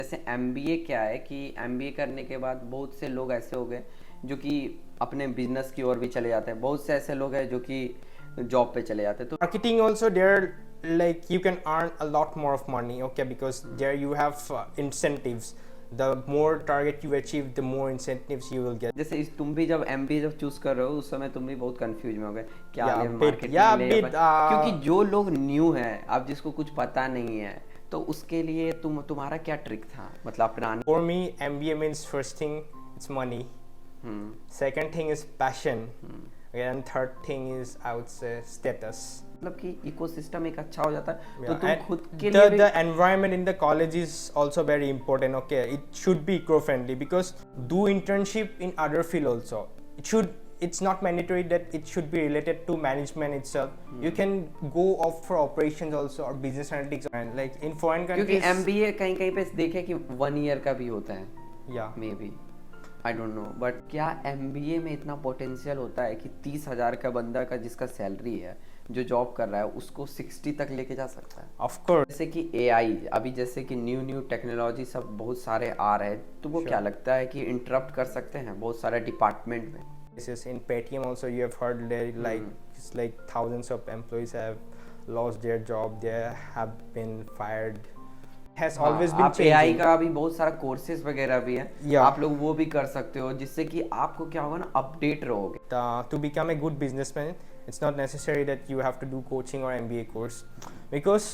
जैसे एमबीए क्या है कि एमबीए करने के बाद बहुत से लोग ऐसे हो गए जो कि अपने बिजनेस की ओर भी चले जाते हैं, बहुत से ऐसे लोग हैं जो कि जॉब पे चले जाते हैं। तो Marketing also there, like you can earn a lot more of money, okay, because there you have incentives. The more target you achieve, the more incentives you will get. जैसे तुम भी जब एमबीए जब चूज कर रहे हो उस समय तुम भी बहुत कंफ्यूज में हो गए, क्या Yeah, ले, bit, मार्केटिंग yeah, ले, bit. क्योंकि जो लोग न्यू है, अब जिसको कुछ पता नहीं है, तो उसके लिए तुम्हारा क्या ट्रिक था, मतलब अपना। For me, MBA means first thing, it's money. Second thing is passion. And third thing is, I would say, status. मतलब कि इकोसिस्टम एक अच्छा हो जाता है तो Yeah, तुम and खुद के लिए भी the environment in the college is also very important. Okay, it should be eco-friendly, because do internship in other field also. It's not mandatory that it should be related to management itself. You can go off for operations also, or business analytics, and like in foreign क्योंकि countries. MBA कहीं कहीं पे देखे कि 1 year का भी होता है, Yeah. May be, I don't know, but क्या एमबीए में इतना पोटेंशियल होता है कि 30,000 का बंदा का जिसका सैलरी है जो जॉब कर रहा है उसको 60 तक लेके जा सकता है? Of course. जैसे कि एआई अभी, जैसे कि न्यू टेक्नोलॉजी सब बहुत सारे आ रहे हैं, तो वो क्या लगता है कि इंटरप्ट कर सकते हैं बहुत सारे डिपार्टमेंट में? This is in Paytm also. You have heard that it's like thousands of employees have lost their job. They have been fired. Has always been आप एआई changing. का भी बहुत सारा कोर्सेज वगैरह भी है, Yeah. आप लोग वो भी कर सकते हो, जिससे कि आपको क्या होगा ना, अपडेट रहोगे। To become a good businessman, it's not necessary that you have to do coaching or MBA course, because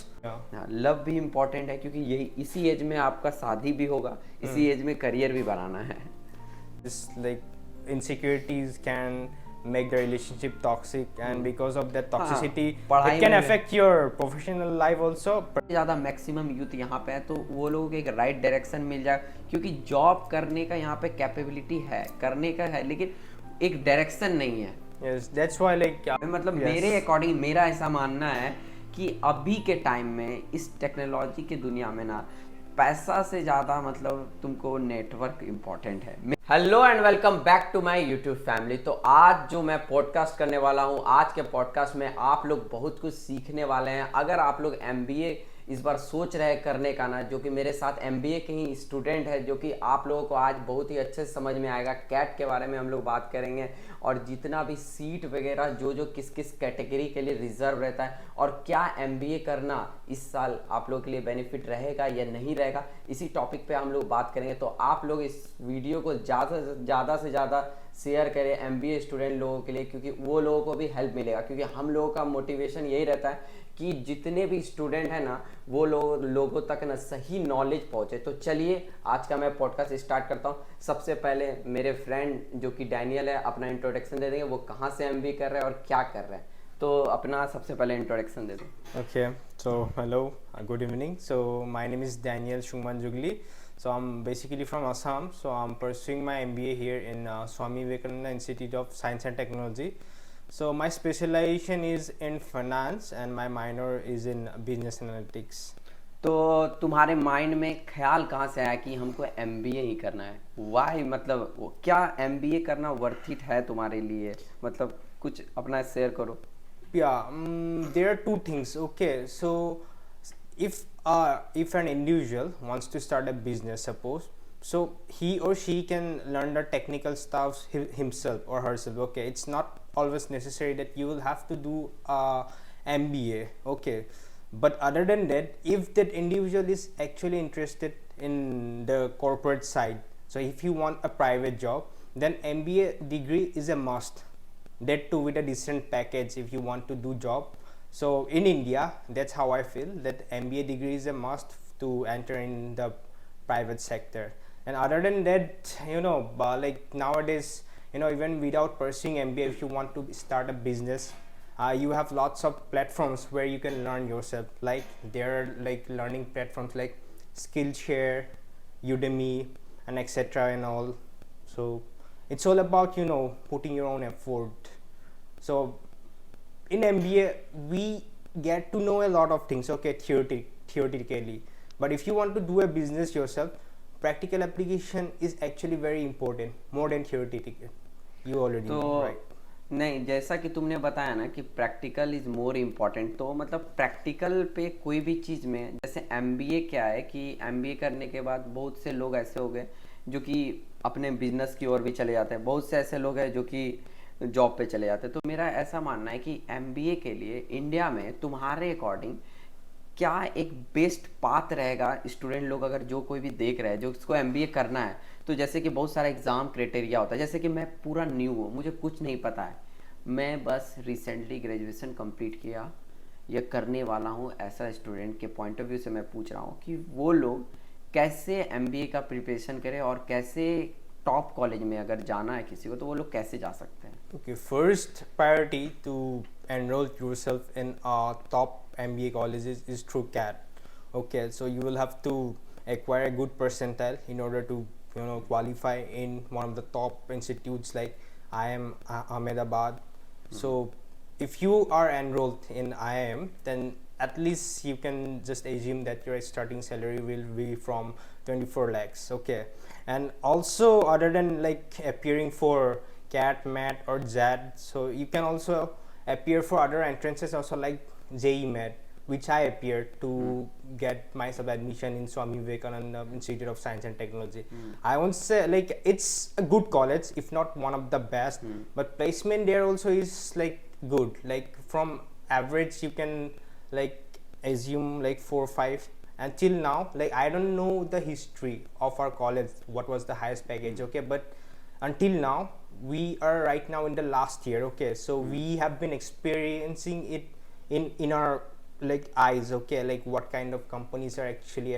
love भी इम्पोर्टेंट है, क्योंकि यही इसी एज में आपका शादी भी होगा, इसी एज में करियर भी बनाना है। this like insecurities can make the relationship toxic, and because of that toxicity, पढ़ाई it can में affect your professional life also. ज़्यादा मैक्सिमम यूथ यहाँ पे है, तो वो लोगों को एक राइट डायरेक्शन मिल जाए, क्योंकि जॉब करने का यहाँ पे कैपेबिलिटी है, करने का है, लेकिन एक डायरेक्शन नहीं है। Yes, that's why like मतलब yes. मेरे अकॉर्डिंग मेरा ऐसा मानना है कि अभी के टाइम में इस टेक्नोलॉजी की दुनिया में ना, पैसा से ज़्यादा मतलब तुमको नेटवर्क इम्पोर्टेंट है। Hello and welcome back to my YouTube family. तो आज जो मैं पॉडकास्ट करने वाला हूँ, आज के पॉडकास्ट में आप लोग बहुत कुछ सीखने वाले हैं। अगर आप लोग एमबीए इस बार सोच रहे हैं करने का ना, जो कि मेरे साथ एमबीए के ही स्टूडेंट है, जो कि आप लोगों को आज बहुत ही अच्छे से समझ में आएगा। कैट के बारे में हम लोग बात करेंगे, और जितना भी सीट वगैरह जो जो किस किस कैटेगरी के लिए रिजर्व रहता है, और क्या एमबीए करना इस साल आप लोगों के लिए बेनिफिट रहेगा या नहीं रहेगा, इसी टॉपिक पे हम लोग बात करेंगे। तो आप लोग इस वीडियो को ज़्यादा से ज़्यादा शेयर करें एमबीए स्टूडेंट लोगों के लिए, क्योंकि वो लोगों को भी हेल्प मिलेगा। क्योंकि हम लोगों का मोटिवेशन यही रहता है कि जितने भी स्टूडेंट हैं ना, वो लोगों तक ना सही नॉलेज पहुंचे। तो चलिए आज का मैं पॉडकास्ट स्टार्ट करता हूं। सबसे पहले मेरे फ्रेंड जो कि डैनियल है अपना इंट्रोडक्शन दे देंगे, वो कहाँ से एमबीए कर रहे हैं और क्या कर रहे हैं। तो अपना सबसे पहले इंट्रोडक्शन दे दो। Okay, so hello, good evening. So my name is Daniel Shungman Jugli. So I'm basically from Assam. So I'm pursuing my MBA here in Swami Vivekananda Institute of Science and Technology. So my specialization is in finance and my minor is in business analytics. तो तुम्हारे mind में ख्याल कहाँ से आया कि हमको MBA ही करना है? वाई, मतलब क्या एमबीए करना वर्थ इट है तुम्हारे लिए? मतलब कुछ अपना शेयर करो। Yeah, there are two things. Okay, so if an individual wants to start a business, suppose, so he or she can learn the technical stuff himself or herself. Okay, it's not always necessary that you will have to do a MBA. Okay, but other than that, if that individual is actually interested in the corporate side, so if you want a private job, then MBA degree is a must, that too with a decent package if you want to do job. So in India, that's how I feel, that MBA degree is a must to enter in the private sector. And other than that, like nowadays, even without pursuing MBA, if you want to start a business, you have lots of platforms where you can learn yourself. Like there are like learning platforms like Skillshare, Udemy, and etc. and all. So it's all about putting your own effort. So in MBA we get to know a lot of things, okay, theoretically, but if you want to do a business yourself, practical application is actually very important, more than theoretical. You already know, right? नहीं, जैसा कि तुमने बताया ना कि practical is more important, तो मतलब practical पे कोई भी चीज़ में, जैसे एमबीए क्या है कि एमबीए करने के बाद बहुत से लोग ऐसे हो गए जो कि अपने बिजनेस की ओर भी चले जाते हैं, बहुत से ऐसे लोग हैं जो कि जॉब पे चले जाते हैं। तो मेरा ऐसा मानना है कि एमबीए के लिए इंडिया में तुम्हारे अकॉर्डिंग क्या एक बेस्ट पाथ रहेगा? स्टूडेंट लोग अगर जो कोई भी देख रहे हैं जो उसको एमबीए करना है, तो जैसे कि बहुत सारा एग्ज़ाम क्राइटेरिया होता है, जैसे कि मैं पूरा न्यू हूँ, मुझे कुछ नहीं पता है, मैं बस रिसेंटली ग्रेजुएशन कंप्लीट किया या करने वाला हूँ, ऐसा स्टूडेंट के पॉइंट ऑफ व्यू से मैं पूछ रहा हूँ कि वो लोग कैसे एमबीए का प्रिपरेशन करें और कैसे टॉप कॉलेज में अगर जाना है किसी को तो वो लोग कैसे जा सकते हैं? Okay, first priority to enroll yourself in top MBA colleges is through CAT. Okay, so you will have to acquire a good percentile in order to qualify in one of the top institutes like IIM Ahmedabad. So if you are enrolled in IIM, then at least you can just assume that your starting salary will be from 24 lakhs. Okay, and also other than like appearing for CAT, MAT or JAD, so you can also appear for other entrances also like JE MAT, which I appeared to get my sub admission in Swami Vivekananda Institute of Science and Technology. I won't say like it's a good college, if not one of the best, but placement there also is like good. Like from average, you can like assume like 4 or 5. Until now, like I don't know the history of our college, what was the highest package, okay, but until now we are right now in the last year, okay, so we have been experiencing it in our like eyes, okay, like what kind of companies are actually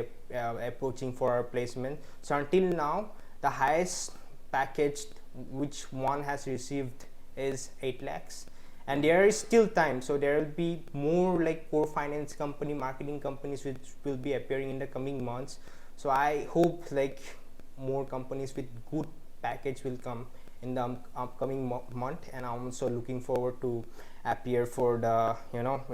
approaching for our placement. So until now the highest package which one has received is 8 lakhs, and there is still time, so there will be more like core finance company, marketing companies which will be appearing in the coming months. So I hope like more companies with good package will come in the upcoming month, and I'm also looking forward to appear for the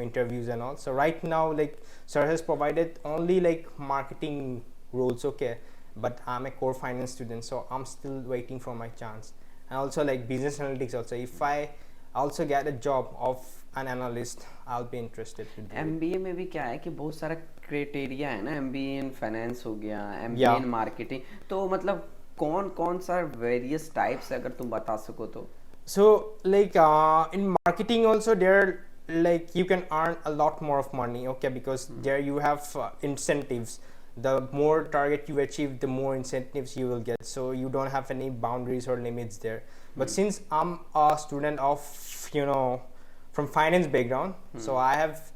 interviews and all. So right now like sir has provided only like marketing roles, okay, but I'm a core finance student, so I'm still waiting for my chance. And also like business analytics also, if I also get a job of an analyst, I'll be interested to do it. MBA में भी क्या है कि बहुत सारा criteria है ना, MBA in finance हो गया, एमबीए Yeah. इन मार्केटिंग, तो मतलब कौन कौन सा वेरियस टाइप्स अगर तुम बता सको तो? So like in marketing also there, like you can earn a lot more of money, okay, because there you have incentives. The more target you achieve, the more incentives you will get, so you don't have any boundaries or limits there. But since I'm a student of from finance background, so I have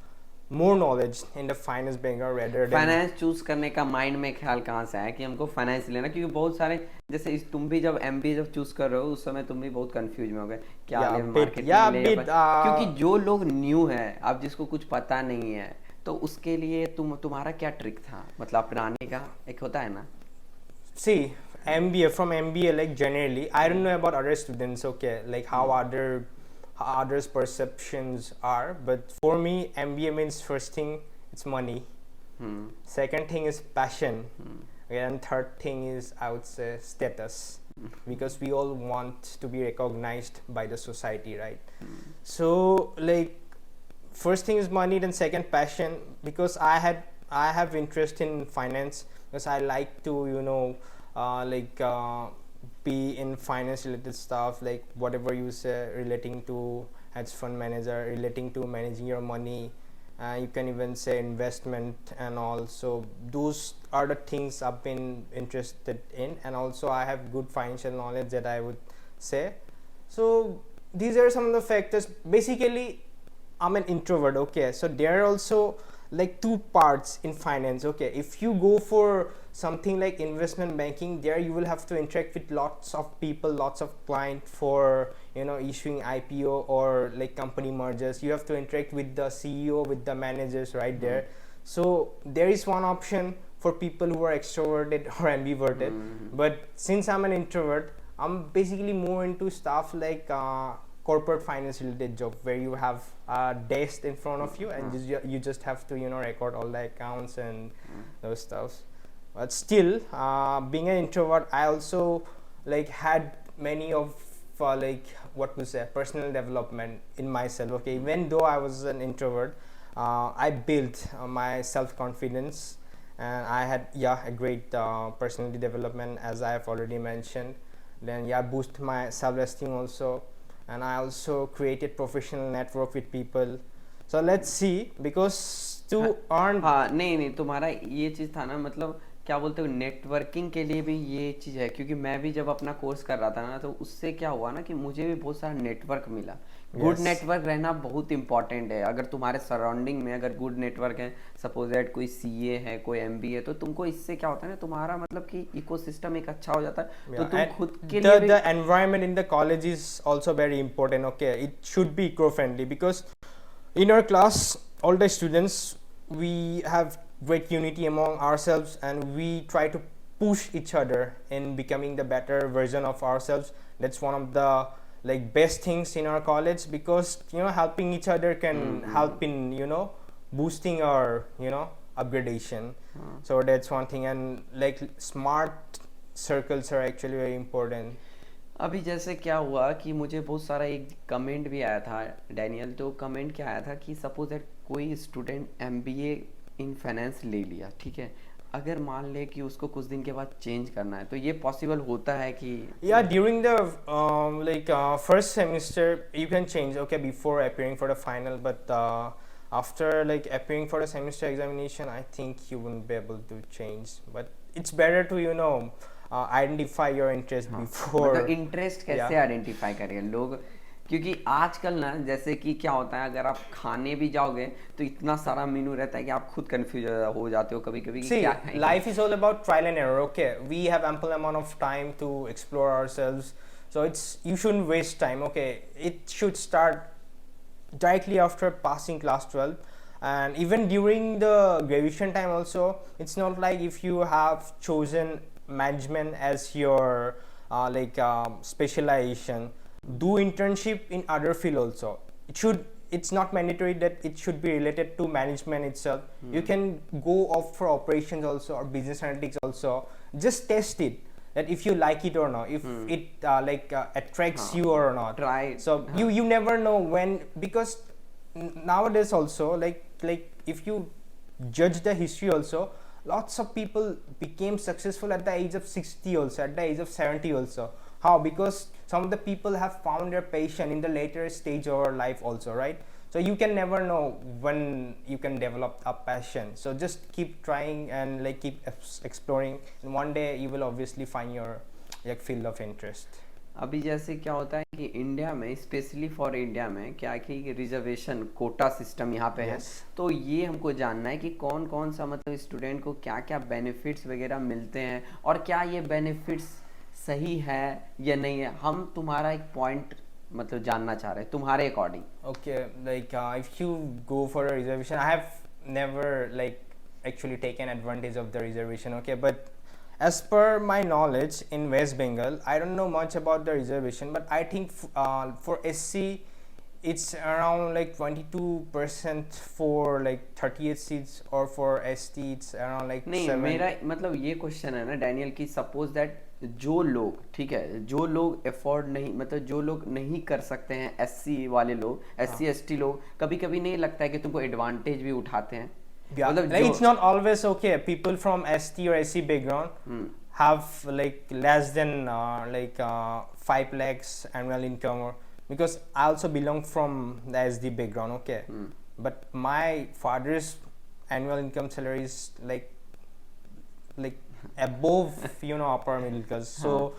more knowledge in the finance background rather than finance choose करने का mind में ख्याल कहाँ से आया कि हमको finance लेना? क्योंकि बहुत सारे, जैसे तुम भी जब एमबीए जब चूज कर रहे हो उस समय तुम भी बहुत कंफ्यूज में हो गए, क्या Yeah, ले, bit, मार्केटिंग yeah, ले, bit, क्योंकि जो लोग न्यू है, अब जिसको कुछ पता नहीं है, तो उसके लिए तुम्हारा क्या ट्रिक था, मतलब अपनाने का एक होता है ना? see MBA, from MBA like generally I don't know about other students, okay, like how others perceptions are, but for me MBA means first thing it's money, second thing is passion, and third thing is I would say status, because we all want to be recognized by the society, right? So like first thing is money, then second passion, because I have interest in finance, because I like to be in finance related stuff, like whatever you say relating to hedge fund manager, relating to managing your money, you can even say investment and all. So those are the things I've been interested in, and also I have good financial knowledge that I would say. So these are some of the factors. Basically I'm an introvert, okay, so there are also like two parts in finance, okay. If you go for something like investment banking, there you will have to interact with lots of people, lots of clients for issuing IPO or like company mergers. You have to interact with the CEO, with the managers right there. So there is one option for people who are extroverted or ambiverted, but since I'm an introvert, I'm basically more into stuff like corporate finance related job, where you have a desk in front of you and you just have to record all the accounts and those stuff. But still being an introvert, I also like had many of like what to say, personal development in myself. Okay, even though I was an introvert, I built my self confidence, and I had a great personality development, as I have already mentioned. Then boost my self esteem also, and I also created professional network with people. So let's see, because to earn हाँ नहीं नहीं, तुम्हारा ये चीज़ था ना, मतलब क्या बोलते हो, नेटवर्किंग के लिए भी ये चीज़ है, क्योंकि मैं भी जब अपना कोर्स कर रहा था ना, तो उससे क्या हुआ ना कि मुझे भी बहुत सारा नेटवर्क मिला। Good Yes. नेटवर्क रहना बहुत इंपॉर्टेंट है। अगर तुम्हारे सराउंडिंग में अगर गुड नेटवर्क है, सपोज दैट कोई सीए है, कोई एमबीए, तो तुमको इससे क्या होता है ना, तुम्हारा मतलब कि इकोसिस्टम एक अच्छा हो जाता है, तो तुम and खुद के लिए भी the environment in the college is also very important. Okay, it should be eco friendly, because in our class, all the students, we have great unity among ourselves, and we try to push each other in becoming the better version of ourselves. That's one of the like best things in our college, because helping each other can help in boosting our upgradation. So that's one thing. And like smart circles are actually very important. अभी जैसे क्या हुआ कि मुझे बहुत सारा एक comment भी आया था डैनियल, तो कमेंट क्या आया था कि सपोज दैट कोई स्टूडेंट एमबीए इन फाइनेंस ले लिया, ठीक है, अगर मान ले कि उसको कुछ दिन के बाद चेंज करना है, तो ये पॉसिबल होता है कि During the first semester you can change, okay, before appearing for the final, but after like appearing for the semester examination, I think you wouldn't be able to change. But it's better to identify your interest before. मतलब interest कैसे identify करेंगे लोग, क्योंकि आजकल ना जैसे कि क्या होता है, अगर आप खाने भी जाओगे तो इतना सारा मेनू रहता है कि आप खुद कंफ्यूज हो जाते हो कभी कभी कि See, क्या खाएंगे। life is all about trial and error. Okay, we have ample amount of time to explore ourselves, so you shouldn't waste time. Okay, it should start directly after passing class 12, and even during the graduation time also. It's not like if you have chosen management as your specialization, do internship in other field also. It's not mandatory that it should be related to management itself. You can go off for operations also, or business analytics also. Just test it, that if you like it or not, if it attracts you or not. Try. So you never know when, because nowadays also, like if you judge the history also, lots of people became successful at the age of 60 also, at the age of 70 also. How? Because some of the people have found their passion in the later stage of our life also, right? So you can never know when you can develop a passion. So just keep trying and keep exploring, and one day you will obviously find your field of interest. अभी जैसे क्या होता है कि India में, specially for India में क्या है कि रिजर्वेशन कोटा सिस्टम यहाँ पे है, तो ये हमको जानना है कि कौन कौन सा मतलब स्टूडेंट को क्या क्या बेनिफिट्स वगैरह मिलते हैं, और क्या ये बेनिफिट्स सही है या नहीं है। हम तुम्हारा एक पॉइंट मतलब जानना चाह रहे हैं तुम्हारे according. Okay, if you go for a reservation, I have never actually taken advantage of the reservation. Okay, but as per my knowledge in West Bengal, I don't know much about the reservation, but I think for SC it's around 22% for 38 seats, or for ST it's around नहीं 7. मेरा मतलब ये question है ना Daniel की, suppose that जो लोग, ठीक है, जो लोग अफोर्ड नहीं, मतलब जो लोग नहीं कर सकते हैं, एससी वाले लोग, एससी एसटी लोग, कभी कभी नहीं लगता है कि तुमको एडवांटेज भी उठाते हैं? मतलब it's not always okay. People from ST or SC background have less than 5 lakhs annual income, or because I also belong from the SD background. Okay, but my father's annual income salary is like above upper middle class. So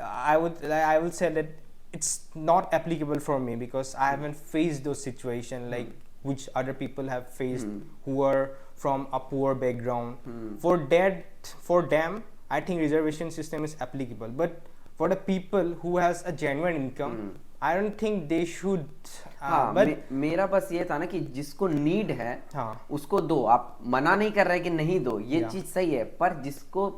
I would say that it's not applicable for me, because I haven't faced those situations which other people have faced who are from a poor background. For them, I think reservation system is applicable, but for the people who has a genuine income, I don't think they should. हाँ, but मेरा बस ये था ना कि जिसको need है हाँ, उसको दो, आप मना नहीं कर रहे कि नहीं दो, ये चीज सही है, पर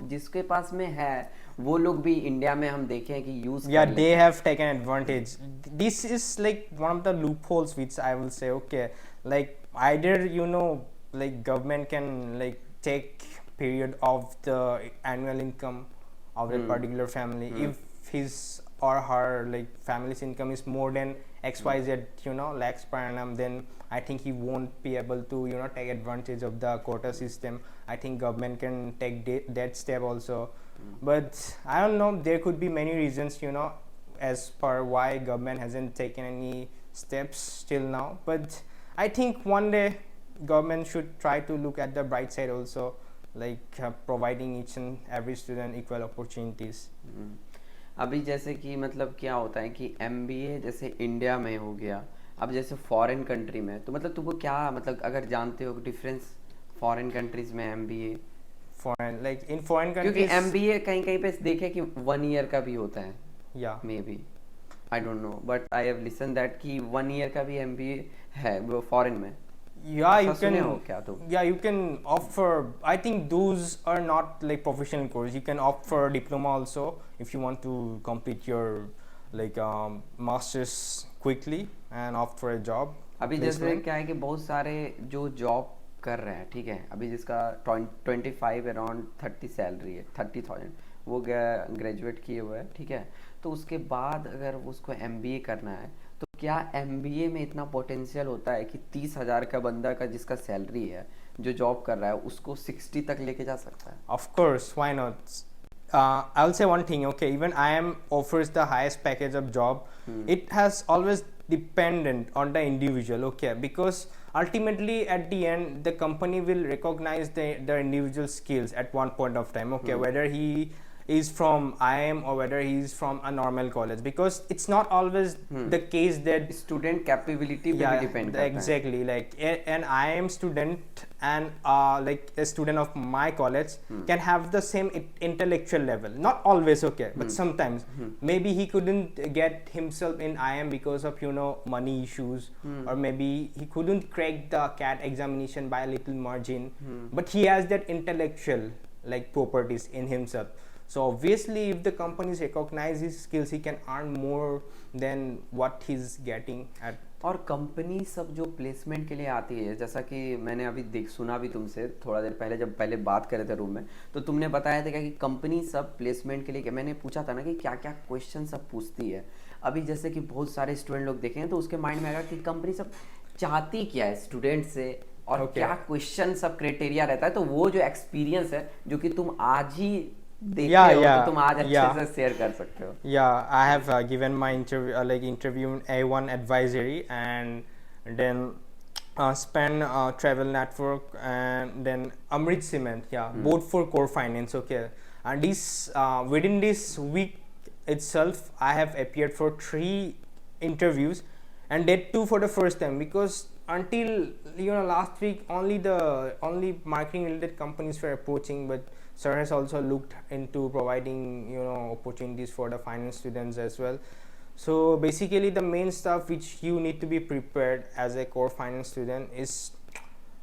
जिसके पास में है वो लोग भी इंडिया में हम देखे हैं कि use they have taken advantage. This is one of the loopholes which I will say, okay, either government can take period of the annual income of that particular family. If his or her like family's income is more than XYZ, lakhs per annum, then I think he won't be able to, take advantage of the quota system. I think government can take that step also. But I don't know, there could be many reasons, as per why government hasn't taken any steps till now. But I think one day government should try to look at the bright side also, like providing each and every student equal opportunities. अभी जैसे कि मतलब क्या होता है कि MBA जैसे India में हो गया, अब जैसे फॉरेन कंट्री में, तो मतलब तुमको क्या मतलब अगर जानते हो डिफरेंस फॉरेन कंट्रीज में MBA, Foreign, like in foreign क्योंकि countries. एमबीए कहीं कहीं पे देखे कि 1 ईयर का भी होता है, Yeah. May be I don't know, but I have listen that कि 1 ईयर का भी एमबीए है वो फॉरेन में. Yeah, you ऐसा सुने can. हो क्या तुम? Yeah, you can opt for. I think those are not like professional course. You can opt for diploma also if you want to complete your like masters quickly and opt for a job. अभी जैसे placement. क्या है कि बहुत सारे जो job कर रहे हैं, ठीक है, अभी जिसका 25 अराउंड 30 सैलरी है, 30,000, वो ग्रेजुएट किए हुए है, ठीक है, तो उसके बाद अगर उसको एमबीए करना है तो क्या एमबीए में इतना पोटेंशियल होता है कि 30,000 का बंदा का जिसका सैलरी है जो जॉब कर रहा है उसको 60 तक लेके जा सकता है? Of course, why not? I'll say one thing. Okay, even IIM offers the highest package of job. It has always dependent on the individual. Okay, because ultimately at the end the company will recognize the individual skills at one point of time. Okay, whether he is from IIM or whether he is from a normal college, because it's not always the case that student capability पे भी depend करता है. exactly, like an IIM student and like a student of my college can have the same intellectual level, not always, okay, but sometimes maybe he couldn't get himself in IIM because of money issues, or maybe he couldn't crack the CAT examination by a little margin, but he has that intellectual like properties in himself. So obviously if the companies recognize his skills, he can earn more than what he's getting at. और company सब जो placement के लिए आती है, जैसा कि मैंने अभी सुना भी तुमसे थोड़ा देर पहले जब पहले बात कर रहे थे रूम में, तो तुमने बताया था कि कंपनी सब प्लेसमेंट के लिए, मैंने पूछा था ना कि क्या क्या क्वेश्चन सब पूछती है. अभी जैसे कि बहुत सारे स्टूडेंट लोग देखें तो उसके माइंड में आएगा कि कंपनी सब चाहती क्या है स्टूडेंट से, और क्या क्वेश्चन सब क्राइटेरिया रहता है. तो वो जो एक्सपीरियंस है जो कि तुम आज ही देखते हो, तो तुम आज अच्छे से शेयर कर सकते हो. Yeah, I have given my interview in A1 advisory, and then Span Travel Network, and then Amrit Cement, both for core finance. Okay, and this within this week itself I have appeared for 3 interviews, and that too for the first time, because until last week only marketing related companies were approaching, but sir has also looked into providing opportunities for the finance students as well. So basically the main stuff which you need to be prepared as a core finance student is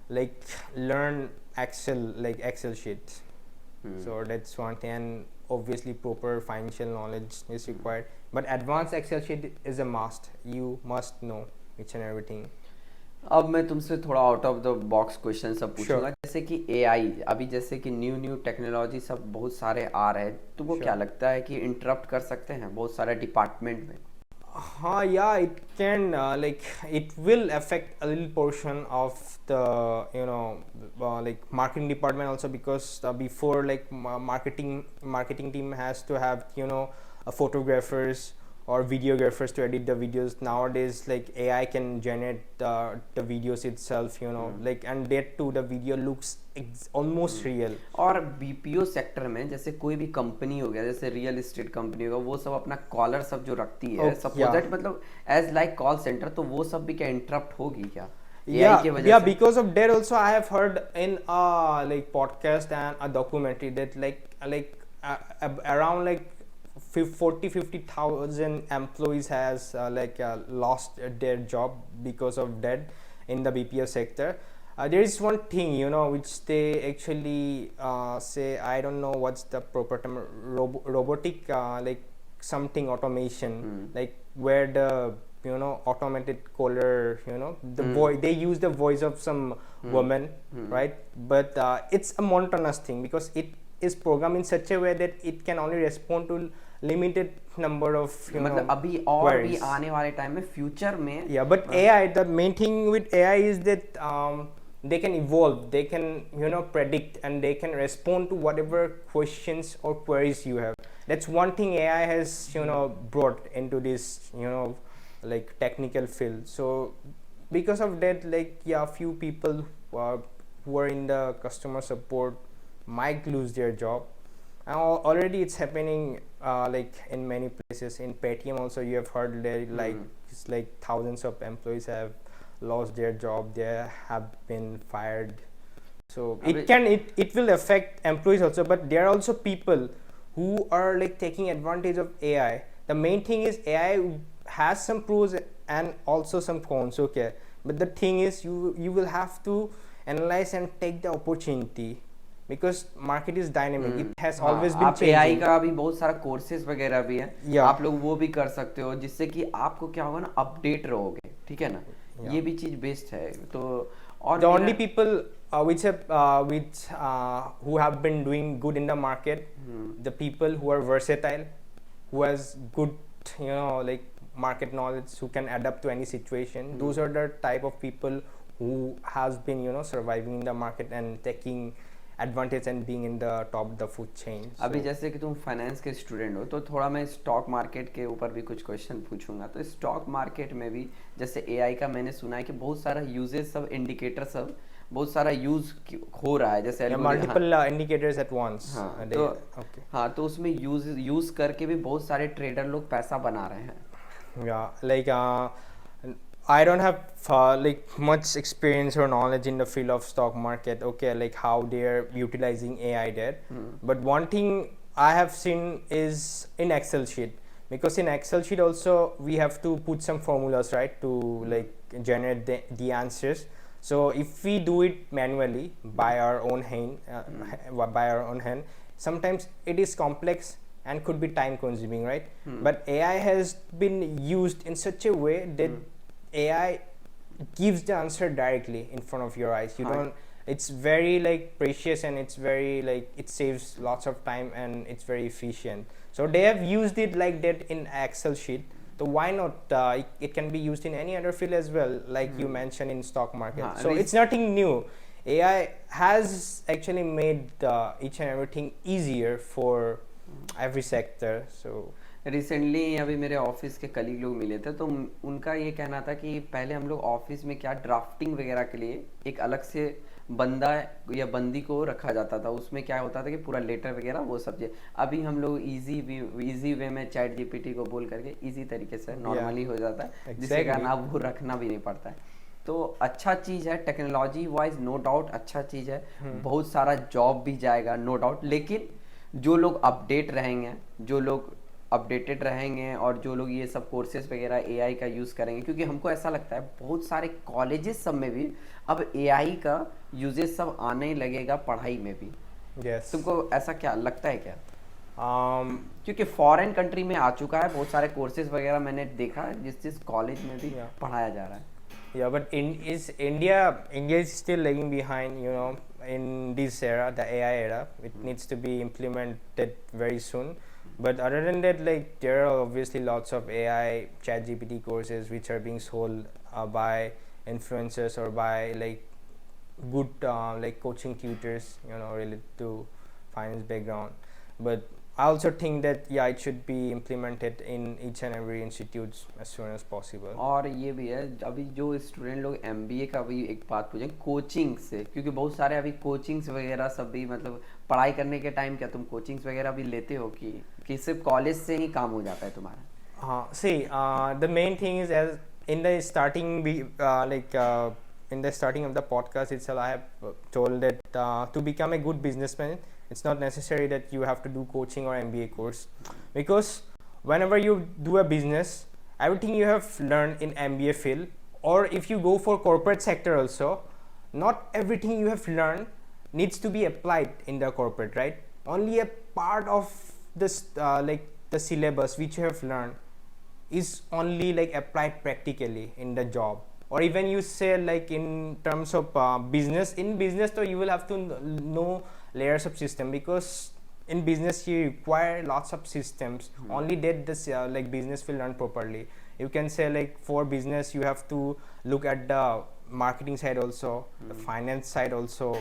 like learn Excel, like Excel sheets. So that's one thing, and obviously proper financial knowledge is required, but advanced Excel sheet is a must. You must know each and everything. अब मैं तुमसे थोड़ा out of the box question सब पूछूंगा. जैसे कि AI, अभी जैसे कि न्यू टेक्नोलॉजी सब बहुत सारे आ रहे हैं, तुमको क्या लगता है कि इंटरप्ट कर सकते हैं बहुत सारे डिपार्टमेंट में? Yeah, it can like it will affect a little portion of the like marketing department also, because before like marketing team has to have photographers or videographers to edit the videos. Nowadays like AI can generate the videos itself, like, and that too the video looks almost real. और BPO sector में जैसे कोई भी company हो गया, जैसे real estate company होगा, वो सब अपना कॉलर सब जो रखती है सपोज दैट, मतलब एज लाइक कॉल सेंटर, तो वो सब भी क्या इंटरप्ट होगी क्या AI की वजह से? Because of that also I have heard in like podcast and a documentary that like around like 40-50,000 employees has lost their job because of that in the BPO sector. There is one thing which they actually say, I don't know what's the proper term, robotic like something automation, like where the automated caller, the voice, they use the voice of some woman, right? But it's a monotonous thing because it is programmed in such a way that it can only respond to limited number of मतलब अभी और भी queries. आने वाले time में future में Yeah, but AI, the main thing with AI is that they can evolve, they can predict, and they can respond to whatever questions or queries you have. That's one thing AI has brought into this like technical field. So because of that, like few people who are in the customer support might lose their job. And already it's happening like in many places. In Paytm also you have heard that like it's like thousands of employees have lost their job, they have been fired. So it will affect employees also, but there are also people who are like taking advantage of AI. The main thing is AI has some pros and also some cons, okay, but the thing is you will have to analyze and take the opportunity because market is dynamic. It has always been आप changing. AI का भी बहुत सारा courses वगैरह भी है, Yeah. आप लोग वो भी कर सकते हो जिससे कि आपको क्या होगा ना, अपडेट रहोगे, ठीक है ना. Yeah. ये भी चीज बेस्ट है. तो और The only people who have been doing good in the market, the people who are versatile, who has good like market knowledge, who can adapt to any situation, those are the type of people who has been surviving in the market and taking advantage and being in the top of the food chain. अभी जैसे कि तुम finance के student हो तो थोड़ा मैं stock market के ऊपर भी कुछ क्वेश्चन पूछूंगा. तो स्टॉक मार्केट में भी जैसे एआई का मैंने सुना है कि बहुत सारा यूजेस सब इंडिकेटर सब बहुत सारा यूज हो रहा है, जैसे मल्टीपल इंडिकेटर्स एट वंस. हाँ तो उसमें यूज करके भी बहुत सारे ट्रेडर लोग पैसा बना रहे हैं. Yeah, like I don't have like much experience or knowledge in the field of stock market, okay, like how they're utilizing AI there. But one thing I have seen is in Excel sheet, because in Excel sheet also we have to put some formulas, right, to like generate the answers. So if we do it manually by our own hand, sometimes it is complex and could be time consuming, right? But AI has been used in such a way that AI gives the answer directly in front of your eyes. You don't, it's very like precious, and it's very like it saves lots of time and it's very efficient. So they have used it like that in Excel sheet. So why not it can be used in any other field as well, like you mentioned in stock market. So it's nothing new. AI has actually made each and everything easier for every sector. So recently अभी मेरे office के colleague लोग मिले थे तो उनका ये कहना था कि पहले हम लोग ऑफिस में क्या ड्राफ्टिंग वगैरह के लिए एक अलग से बंदा या बंदी को रखा जाता था, उसमें क्या होता था कि पूरा लेटर वगैरह वो सब चीज़. अभी हम लोग इजी वे में चैट जीपीटी को बोल करके इजी तरीके से नॉर्मली हो जाता है, जिसके कारण आप वो रखना भी नहीं पड़ता है. तो अच्छा चीज़ है टेक्नोलॉजी वाइज, नो डाउट अच्छा चीज़ है. बहुत सारा जॉब भी जाएगा नो डाउट, लेकिन जो लोग अपडेट रहेंगे, जो लोग अपडेटेड रहेंगे और जो लोग ये सब कोर्सेज वगैरह एआई का यूज़ करेंगे, क्योंकि हमको ऐसा लगता है बहुत सारे कॉलेजेस सब में भी अब एआई का यूजेस सब आने लगेगा पढ़ाई में भी. yes. तुमको ऐसा क्या लगता है क्या? क्योंकि फॉरेन कंट्री में आ चुका है बहुत सारे कोर्सेज वगैरह, मैंने देखा जिस कॉलेज में भी पढ़ाया जा रहा है. Yeah, but India is still lagging behind, in this era, the AI era. It needs to be implemented very soon. But other than that, like there are obviously lots of AI ChatGPT courses which are being sold by influencers or by like good like coaching tutors, related to finance background. But I also think that it should be implemented in each and every institute as soon as possible. और ये भी है अभी जो student लोग MBA का भी एक बात पूछें कोचिंग से, क्योंकि बहुत सारे अभी कोचिंग्स वगैरह सब भी मतलब पढ़ाई करने के टाइम क्या तुम कोचिंग्स वगैरह भी लेते हो कि सिर्फ कॉलेज से ही काम हो जाता है तुम्हारा? हाँ, see, the main thing is as in the starting in the starting of the podcast itself, I have told that to become a good businessman, it's not necessary that you have to do coaching or MBA course, because whenever you do a business, everything you have learned in MBA field, or if you go for corporate sector also, not everything you have learned needs to be applied in the corporate, right? Only a part of this like the syllabus which you have learned is only like applied practically in the job. Or even you say like in terms of business, in business, so you will have to know layers of system, because in business you require lots of systems. Only that this like business will run properly. You can say like for business you have to look at the marketing side also, the finance side also,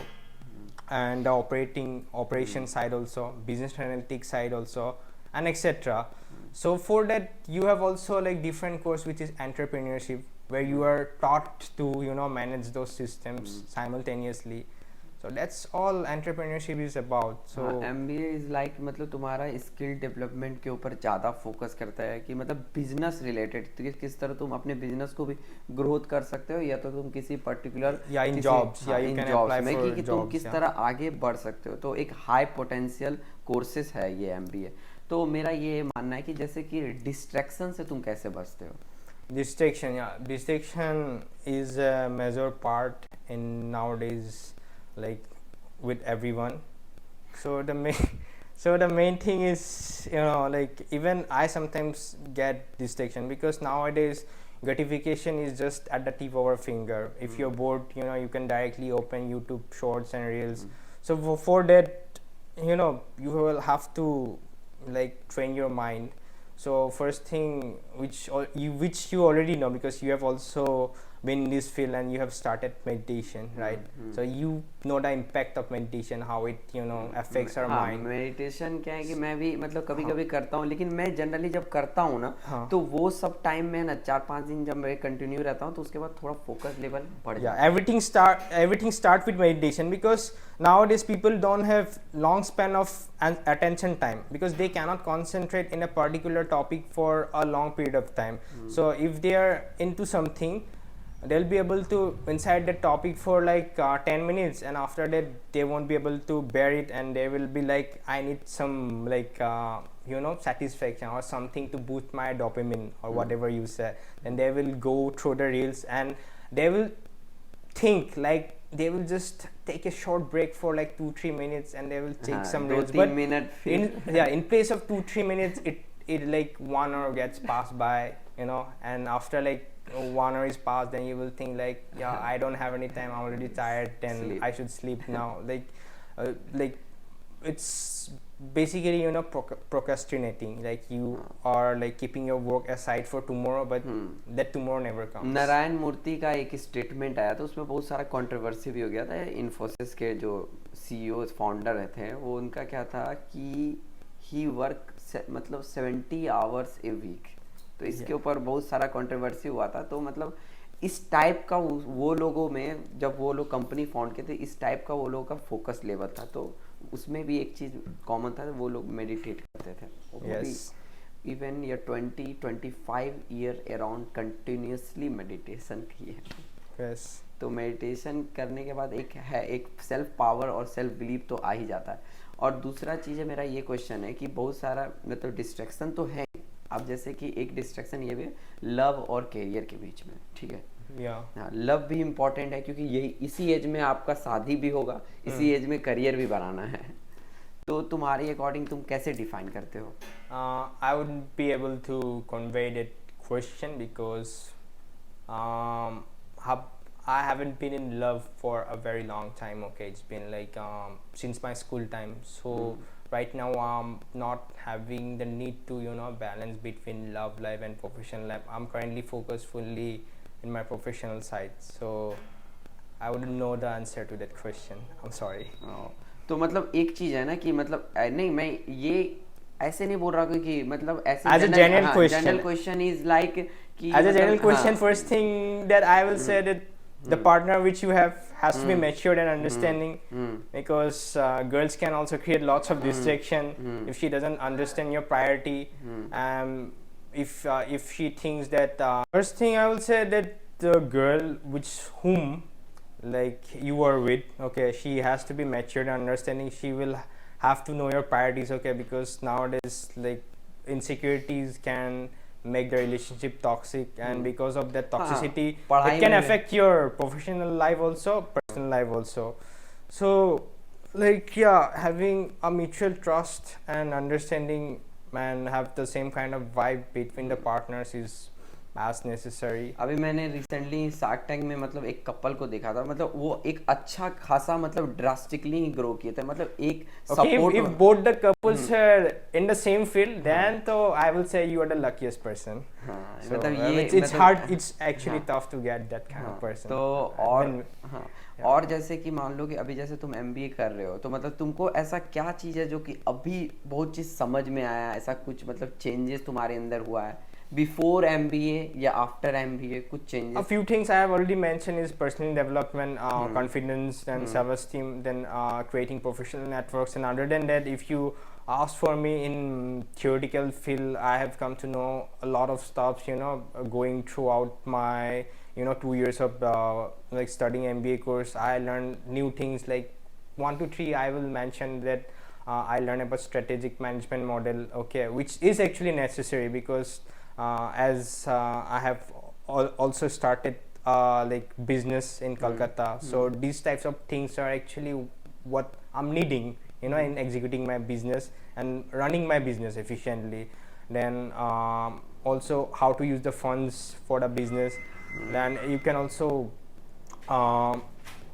and the operation side also, business analytics side also, and etc. So for that you have also like different course which is entrepreneurship, where you are taught to manage those systems simultaneously. So that's all entrepreneurship is about. So MBA is like मतलब तुम्हारा skill development के ऊपर ज़्यादा focus करता है कि मतलब business related किस तरह तुम अपने बिजनेस को भी ग्रोथ कर सकते हो, या तो तुम किसी पर्टिकुलर या इन जॉब्स, या यू कैन अप्लाई में फॉर कि तुम जॉब्स, किस तरह आगे बढ़ सकते हो। तो एक हाई पोटेंशियल कोर्सेस है ये MBA। तो मेरा ये मानना है कि जैसे कि डिस्ट्रैक्शन से तुम कैसे बचते हो। distraction. Yeah, distraction is a major part in nowadays, like with everyone. So the main so the main thing is, like even I sometimes get distraction, because nowadays gratification is just at the tip of our finger. If you're bored, you can directly open YouTube shorts and reels. So for that, you will have to like train your mind. So first thing which you already know, because you have also been in this field and you have started meditation, right? So you know the impact of meditation, how it affects our mind. Meditation क्या है कि मैं भी मतलब कभी कभी करता हूँ, लेकिन मैं जनरली जब करता हूँ ना तो वो सब टाइम में ना 4-5 दिन जब मैं कंटिन्यू रहता हूँ तो उसके बाद थोड़ा फोकस लेवल बढ़ जाता है। Everything start with meditation, because nowadays people don't have long span of attention time, because they cannot concentrate in a particular topic for a long period of time. So if they are into something, they'll be able to inside the topic for like 10 minutes, and after that they won't be able to bear it, and they will be like, I need some like satisfaction or something to boost my dopamine or whatever you say. Then they will go through the reels, and they will think like they will just take a short break for like 2-3 minutes, and they will take some reels. But in place of 2-3 minutes, it like 1 hour gets passed by, and after like 1 hour is passed, then you will think like, I don't have any time, I'm already tired, then I should sleep now. Like it's basically procrastinating, like you are like keeping your work aside for tomorrow, but that tomorrow never comes. Narayan मूर्ति का एक statement आया था, उसमें बहुत सारा controversy भी हो गया था। इन्फोसिस के जो CEO फाउंडर थे, वो उनका क्या था कि ही वर्क मतलब 70 आवर्स ए वीक। तो इसके ऊपर बहुत सारा कंट्रोवर्सी हुआ था। तो मतलब इस टाइप का वो लोगों में, जब वो लोग कंपनी फाउंड किए थे, इस टाइप का वो लोगों का फोकस लेवल था। तो उसमें भी एक चीज़ कॉमन था, वो लोग मेडिटेट करते थे। इवन ये 20-25 ईयर अराउंड कंटिन्यूसली मेडिटेशन किए। तो मेडिटेशन करने के बाद एक सेल्फ पावर और सेल्फ बिलीव तो आ ही जाता है। और दूसरा चीज़ है, मेरा ये क्वेश्चन है कि बहुत सारा मतलब डिस्ट्रैक्शन तो है। अब जैसे कि एक डिस्ट्रैक्शन ये भी है लव और करियर के बीच में, ठीक है। हाँ, लव भी इम्पोर्टेंट है, क्योंकि यही इसी एज में आपका शादी भी होगा, इसी एज में करियर भी बनाना है। तो तुम्हारे अकॉर्डिंग तुम कैसे डिफाइन करते हो? I wouldn't be able to convey that question, because I haven't been in love for a very long time. Okay, it's been like since my school time. So right now I'm not having the need to balance between love life and professional life. I'm currently focused fully in my professional side, so I wouldn't know the answer to that question. I'm sorry. तो मतलब एक चीज है ना कि मतलब नहीं, मैं ये ऐसे नहीं बोल रहा कि मतलब ऐसे as a general question. General question is like कि as a general question, first thing that I will say that the partner which you have has to be matured and understanding, because girls can also create lots of distraction if she doesn't understand your priority. If she thinks that first thing I will say that the girl whom like you are with, okay, she has to be matured and understanding. She will have to know your priorities, okay, because nowadays like insecurities can make the relationship toxic, and because of that toxicity it can affect your professional life also, personal life also. So like having a mutual trust and understanding and have the same kind of vibe between the partners is as necessary. अभी मैंने recently shark tank में मतलब एक couple को देखा था, मतलब वो एक अच्छा खासा मतलब ड्रास्टिकली ही ग्रो किए थे, मतलब एक Okay, support. if both the couples are in the same field, then so I will say you are the luckiest person. हाँ So मतलब ये it's मतलब hard, it's actually हाँ tough to get that kind of हाँ person. तो और When, हाँ yeah. और जैसे कि मान लो कि अभी जैसे तुम एमबीए कर रहे हो, तो मतलब तुमको ऐसा क्या चीज़ है जो कि अभी बहुत चीज़ समझ में आया, ऐसा कुछ मतलब चेंजेस तुम्हारे अंदर हुआ है बिफोर एमबीए या आफ्टर एमबीए, कुछ A changes? few things I have already mentioned is personal development, confidence, and self-esteem, then creating professional networks. And other than that, if you ask for me in theoretical field, I have come to know a lot of stuff. Going throughout my 2 years of like studying MBA course, I learned new things like 1 to 3. I will mention that I learned about strategic management model. Okay, which is actually necessary because as I have also started like business in Kolkata. So these types of things are actually what I'm needing, in executing my business and running my business efficiently. Then also how to use the funds for the business. Then you can also um,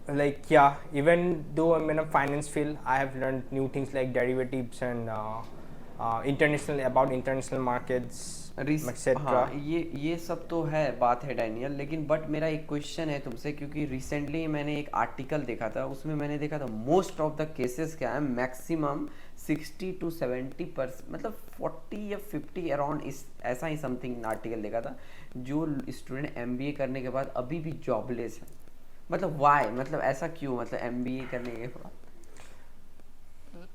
like, yeah, even though I'm in a finance field, I have learned new things like derivatives and international markets, हाँ, etc. ये सब तो है, बात है Daniel, लेकिन but मेरा एक क्वेश्चन है तुमसे, क्योंकि रिसेंटली मैंने एक आर्टिकल देखा था, उसमें मैंने देखा था मोस्ट ऑफ द केसेस क्या है, मैक्सिमम 60 to 70%, मतलब 40 या 50 अराउंड, इस ऐसा ही समथिंग आर्टिकल देखा था, जो स्टूडेंट एमबीए करने के बाद अभी भी जॉबलेस है। मतलब वाई, मतलब ऐसा क्यों, मतलब एमबीए करने के बाद?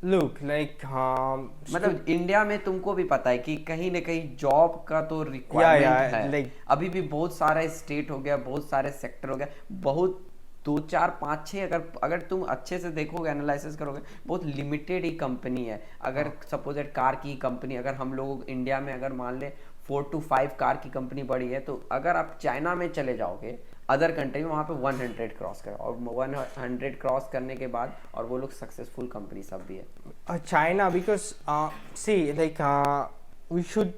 Look, like मतलब इंडिया में तुमको भी पता है कि कहीं ना कहीं जॉब का तो yeah, रिक्वायरमेंट yeah, है, like अभी भी बहुत सारा स्टेट हो गया, बहुत सारे सेक्टर हो गया, बहुत दो चार पाँच छः, अगर अगर तुम अच्छे से देखोगे, एनालिसिस करोगे, बहुत लिमिटेड ही कंपनी है। अगर सपोज कार की कंपनी, अगर हम लोग इंडिया में अगर मान ले 4 to 5 कार की कंपनी बड़ी है, तो अगर आप चाइना में चले जाओगे, अदर कंट्री में, वहाँ पे 100 क्रॉस करो, और 100 क्रॉस करने के बाद और वो लोग सक्सेसफुल कंपनी सब भी है। China, because see, like we should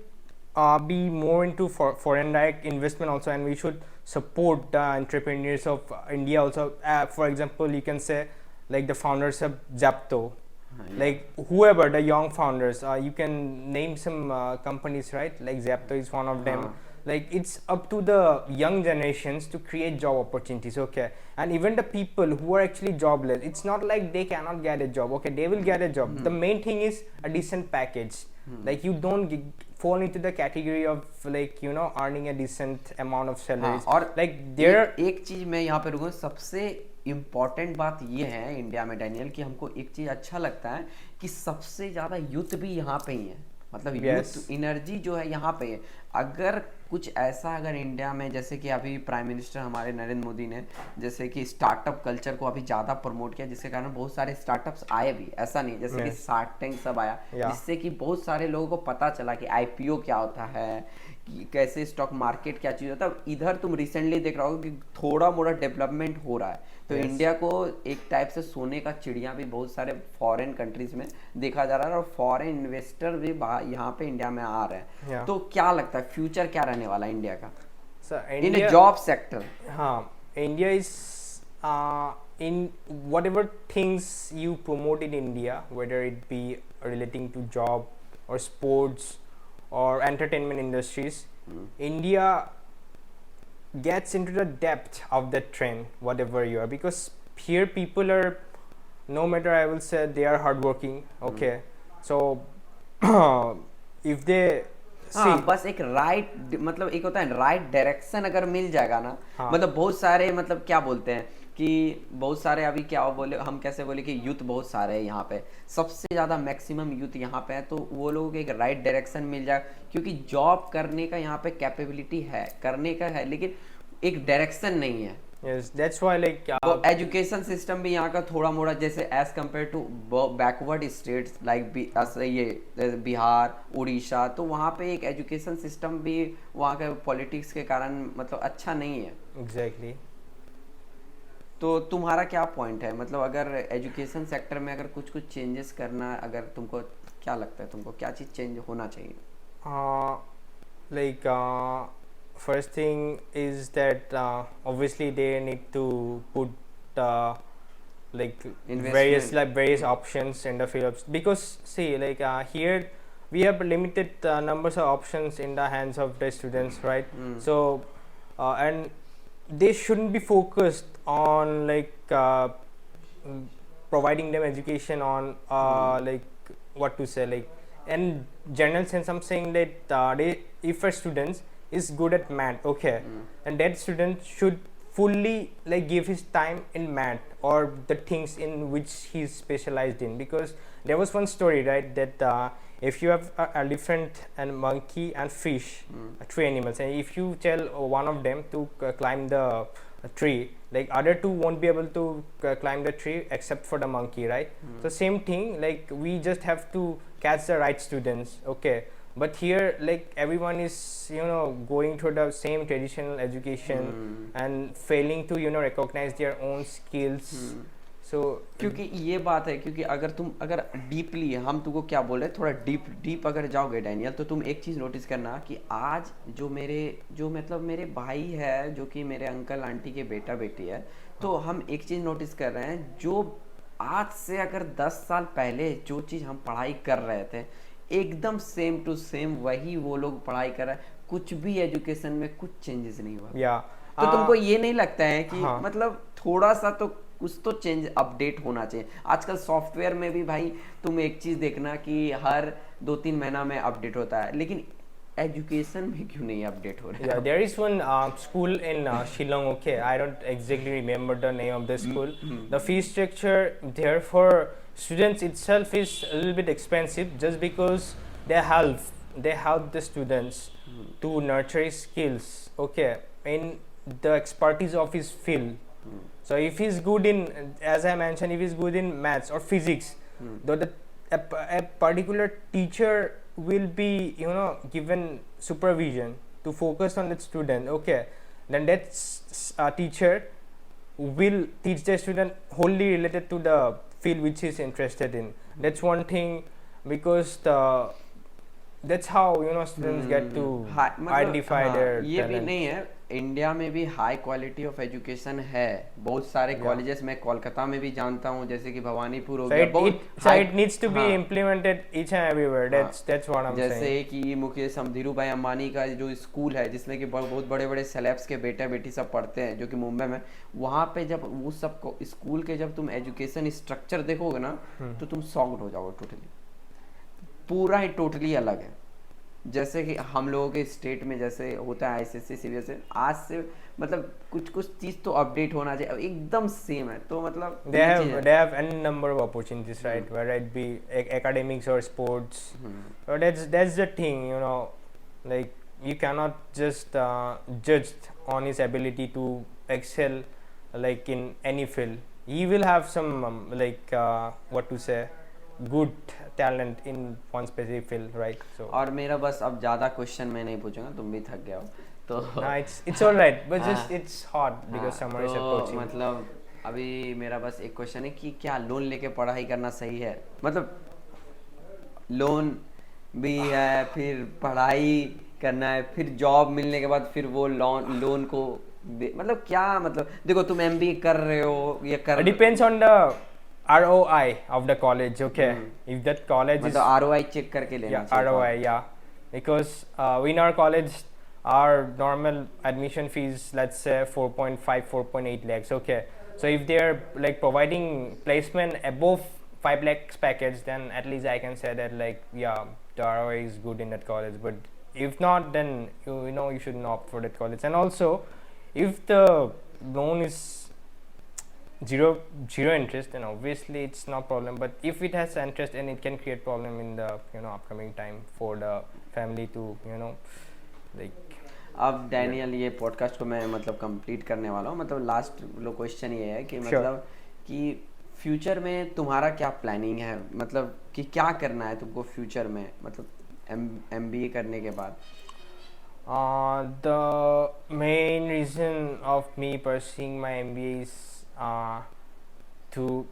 be more into foreign direct investment also, and we should support the entrepreneurs of India also. For example, you can say like the founders of Zapto, Yeah. like whoever the young founders. You can name some companies, right? Like Zapto is one of them. Like it's up to the young generations to create job opportunities. Okay, and even the people who are actually jobless, it's not like they cannot get a job. Okay, they will get a job. The main thing is a decent package. Like you don't fall into the category of like earning a decent amount of salaries. हाँ, और like there एक चीज मैं यहाँ पे रुकूँ, सबसे important बात ये है इंडिया में डैनियल, कि हमको एक चीज अच्छा लगता है कि सबसे ज्यादा यूथ भी यहाँ पे ही है, मतलब Yes. यूथ एनर्जी जो है यहाँ पे है। अगर कुछ ऐसा अगर इंडिया में, जैसे कि अभी प्राइम मिनिस्टर हमारे नरेंद्र मोदी ने जैसे कि स्टार्टअप कल्चर को अभी ज़्यादा प्रमोट किया, जिसके कारण बहुत सारे स्टार्टअप्स आए भी, ऐसा नहीं जैसे कि शार्क टैंक सब आया, जिससे कि बहुत सारे लोगों को पता चला कि आईपीओ क्या होता है, कि कैसे स्टॉक मार्केट क्या चीज़ होता है। इधर तुम रिसेंटली देख रहा हो कि थोड़ा मोड़ा डेवलपमेंट हो रहा है, तो इंडिया को एक टाइप से सोने का चिड़िया भी बहुत सारे फॉरेन कंट्रीज में देखा जा रहा है, और फॉरेन इन्वेस्टर भी यहाँ पे इंडिया में आ रहे हैं। तो क्या लगता है फ्यूचर क्या रहने वाला है इंडिया का इन जॉब सेक्टर? हाँ, India is in whatever things you promote in India, whether it be relating to job or sports or entertainment industries, India gets into the depth of that trend, whatever you are, because here people are, no matter, I will say, they are hardworking. Okay, so if they हाँ, बस एक right, मतलब एक होता है right direction अगर मिल जाएगा ना, मतलब बहुत सारे, मतलब क्या बोलते हैं कि बहुत सारे, अभी क्या बोले, हम कैसे बोले कि यूथ बहुत सारे हैं यहाँ पे, सबसे ज़्यादा मैक्सिमम यूथ यहाँ पे है, तो वो लोगों को एक राइट डायरेक्शन मिल जाए, क्योंकि जॉब करने का यहाँ पे कैपेबिलिटी है, करने का है, लेकिन एक डायरेक्शन नहीं है। yes, that's why like तो एजुकेशन सिस्टम भी यहाँ का थोड़ा मोड़ा, जैसे as compare to backward states like ये बिहार, उड़ीसा, तो वहाँ पे एक एजुकेशन सिस्टम भी वहाँ के पॉलिटिक्स के कारण मतलब अच्छा नहीं है। exactly. तो तुम्हारा क्या पॉइंट है, मतलब अगर एजुकेशन सेक्टर में अगर कुछ कुछ चेंजेस करना, अगर तुमको क्या लगता है, तुमको क्या चीज़ चेंज होना चाहिए? Like first thing is that obviously they need to put like various options in the fields, because see, like here we have limited numbers of options in the hands of the students, right? So and they shouldn't be focused on like providing them education on like what to say, like in general sense I'm saying that if a student is good at math, okay, and that student should fully like give his time in math or the things in which he's specialized in. Because there was one story, right, that if you have a elephant and monkey and fish, three animals, and if you tell one of them to climb the tree, like other two won't be able to climb the tree except for the monkey, right? So same thing, like we just have to catch the right students, okay. But here like everyone is going through the same traditional education and failing to recognize their own skills. So क्योंकि ये बात है, क्योंकि अगर deeply हम तुमको क्या बोल रहे हैं, थोड़ा डीप अगर जाओगे डैनियल, तो तुम एक चीज़ नोटिस करना कि आज जो मतलब मेरे भाई है, जो कि मेरे अंकल आंटी के बेटा बेटी है, तो हम एक चीज़ नोटिस कर रहे हैं, जो आज से अगर 10 साल पहले जो चीज़ हम पढ़ाई कर रहे थे एकदम सेम टू सेम वही वो लोग पढ़ाई कर रहे हैं, कुछ भी एजुकेशन में कुछ चेंजेस नहीं हुआ। तो तुमको ये नहीं लगता है कि मतलब थोड़ा सा तो कुछ तो चेंज अपडेट होना चाहिए? आजकल सॉफ्टवेयर में भी भाई तुम एक चीज देखना कि हर 2-3 महीना में अपडेट होता है, लेकिन एजुकेशन में क्यों नहीं अपडेट हो रहा है? There is one school in Shillong, okay, I don't exactly remember the name of the school. The fee structure there for students itself is a little bit expensive, just because they help the students to nurture his skills, okay, in the expertise of his field. So if he's good in, as I mentioned, if he's good in maths or physics, though a particular teacher will be given supervision to focus on that student, okay, then that teacher will teach the student wholly related to the field which he is interested in. That's one thing, because that's how students get to identify their ये भी talent. नहीं है, India में भी high quality of education है, बहुत सारे colleges मैं कोलकाता में भी जानता हूँ, जैसे कि भवानीपुर हो गया, So it needs to be implemented each and everywhere. That's what I'm saying. जैसे कि मुकेश धीरू भाई अंबानी का जो स्कूल है, जिसमें कि बहुत बड़े बड़े सेलेब्स के बेटा बेटी सब पढ़ते हैं, जो कि मुंबई में, वहाँ पे जब वो सब को स्कूल के जब तुम एजुकेशन स्ट्रक्चर देखोगे ना, तो तुम शॉक्ड हो जाओगे, टोटली पूरा ही टोटली अलग है। जैसे कि हम लोगों के स्टेट में जैसे होता है आईसीएसई सीबीएसई, आज से मतलब कुछ चीज तो अपडेट होना चाहिए, एकदम सेम है, तो मतलब they have any number of opportunities, right, whether it be academics or sports. So that's the thing, like you cannot just judge on his ability to excel like in any field. He will have some what to say, good talent in one specific field, right? So और मेरा बस अब ज़्यादा question मैं नहीं पूछूंगा, तुम भी थक गए हो तो no, it's all right, but just it's hot because summer is approaching. मतलब अभी मेरा बस एक क्वेश्चन है कि क्या लोन लेके पढ़ाई करना सही है? मतलब लोन भी है, फिर पढ़ाई करना है, फिर जॉब मिलने के बाद फिर वो लोन को मतलब क्या, मतलब देखो तुम एमबीए कर रहे हो, ये कर, it depends on the ROI of the college, okay. If that college is ROI check करके लेना चाहिए। ROI, yeah, because in our college our normal admission fees, let's say 4.8 lakhs, okay. So if they're like providing placement above 5 lakhs package, then at least I can say that like the ROI is good in that college. But if not, then you shouldn't opt for that college. And also, if the loan is zero interest, then obviously it's no problem. But if it has interest, and it can create problem in the upcoming time for the family to like. अब Daniel ये podcast को मैं मतलब complete करने वाला हूँ, मतलब last question ये है कि मतलब कि फ्यूचर में तुम्हारा क्या प्लानिंग है, मतलब कि क्या करना है तुमको फ्यूचर में, मतलब एमबीए करने के बाद? The main reason of me pursuing my MBA is to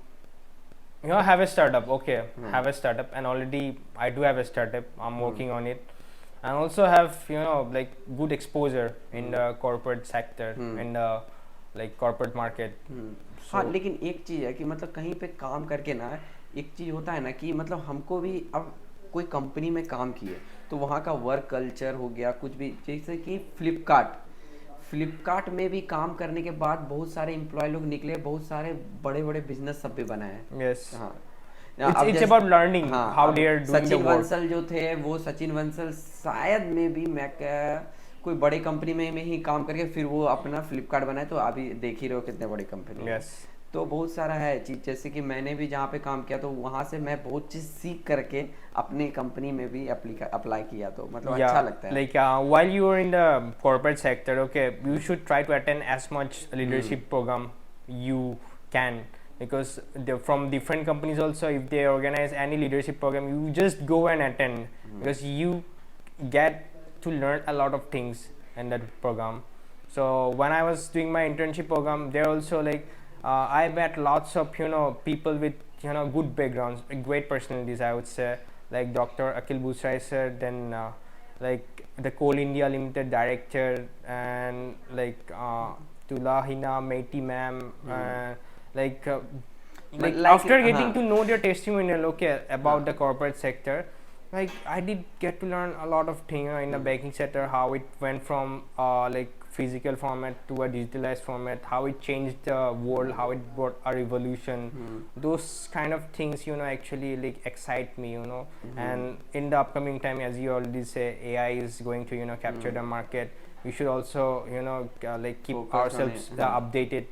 have a startup, okay. Have a startup, and already I do have a startup. I'm working on it, and also have like good exposure in the corporate sector in the like corporate market. हाँ, लेकिन एक चीज़ है कि मतलब कहीं पे काम करके ना, एक चीज़ होता है ना कि मतलब हमको भी अब कोई कंपनी में काम किए तो वहाँ का वर्क कल्चर हो गया कुछ भी, जैसे कि फ्लिपकार्ट में भी काम करने के बाद बहुत सारे एम्प्लॉय लोग निकले, बहुत सारे बड़े बड़े बिजनेस सब भी बनाए। Yes, हाँ, it's about learning हाँ, how अब they are doing the Sachin work. Bansal जो थे, वो सचिन बंसल शायद में भी मैं कोई बड़े कंपनी में ही काम करके फिर वो अपना फ्लिपकार्ट बनाए, तो अभी देख ही रहे हो कितने बड़ी कंपनी है। Yes. तो बहुत सारा है चीज़, जैसे कि मैंने भी जहाँ पे काम किया तो वहाँ से मैं बहुत चीज़ सीख करके अपने कंपनी में भी अप्लाई किया, तो मतलब अच्छा लगता है। Like while you are in the corporate sector, okay, you should try to attend as much leadership program you can, because from different companies also, if they organize any leadership program, you just go and attend, because you get to learn a lot of things in that program. So when I was doing my internship program, there also like I met lots of people with good backgrounds, great personalities, I would say, like Dr. Akhil Busrai sir, then like the Coal India Limited director, and like Tulahina Meiti ma'am, like like like after getting हाँ, to know their testimonial, okay, about the corporate sector, like I did get to learn a lot of things in the banking sector, how it went from like physical format to a digitalized format, how it changed the world, how it brought a revolution. Those kind of things actually like excite me, and in the upcoming time, as you already say, AI is going to capture the market. We should also like keep Focus on ourselves it. updated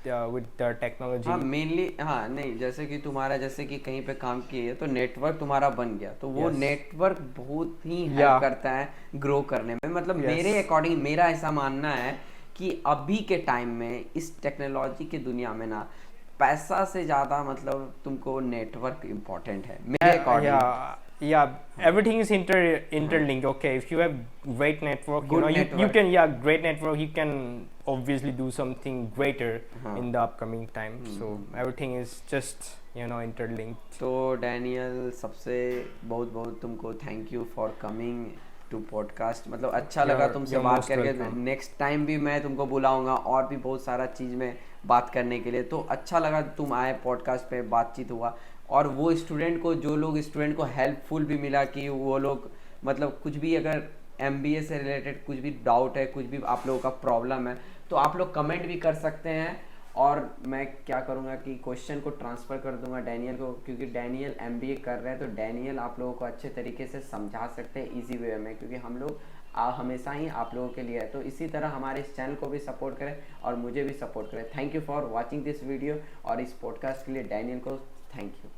with the technology. हाँ mainly, हाँ नहीं, जैसे कि तुम्हारा जैसे कि कहीं पे काम किए तो नेटवर्क तुम्हारा बन गया, तो वो Yes. नेटवर्क बहुत ही हेल्प Yeah. करता है ग्रो करने में। मतलब Yes. मेरे अकॉर्डिंग मेरा ऐसा मानना है कि अभी के टाइम में इस टेक्नोलॉजी की दुनिया में ना, पैसा से ज़्यादा मतलब तुमको नेटवर्क इम्पोर्टेंट है मेरे according. Yeah, everything is interlinked. Okay, if you have great network, Good you network. can, great network, you can obviously do something greater in the upcoming time. So everything is just interlinked. तो Daniel, सबसे बहुत बहुत तुमको thank you for coming to podcast. मतलब अच्छा लगा तुमसे you're बात most करके। welcome. नेक्स्ट टाइम भी मैं तुमको बुलाऊंगा और भी बहुत सारा चीज़ में बात करने के लिए। तो अच्छा लगा तुम आए पॉडकास्ट पे, बातचीत हुआ, और वो स्टूडेंट को, जो लोग स्टूडेंट को हेल्पफुल भी मिला कि वो लोग मतलब कुछ भी अगर MBA से रिलेटेड कुछ भी डाउट है, कुछ भी आप लोगों का प्रॉब्लम है, तो आप लोग कमेंट भी कर सकते हैं, और मैं क्या करूँगा कि क्वेश्चन को ट्रांसफ़र कर दूंगा डैनियल को, क्योंकि डैनियल MBA कर रहे हैं, तो डैनियल आप लोगों को अच्छे तरीके से समझा सकते हैं इजी वे में, क्योंकि हम लोग हमेशा ही आप लोगों के लिए है। तो इसी तरह हमारे इस चैनल को भी सपोर्ट करें और मुझे भी सपोर्ट करें। Thank you for watching this video, और इस पॉडकास्ट के लिए डैनियल को थैंक यू।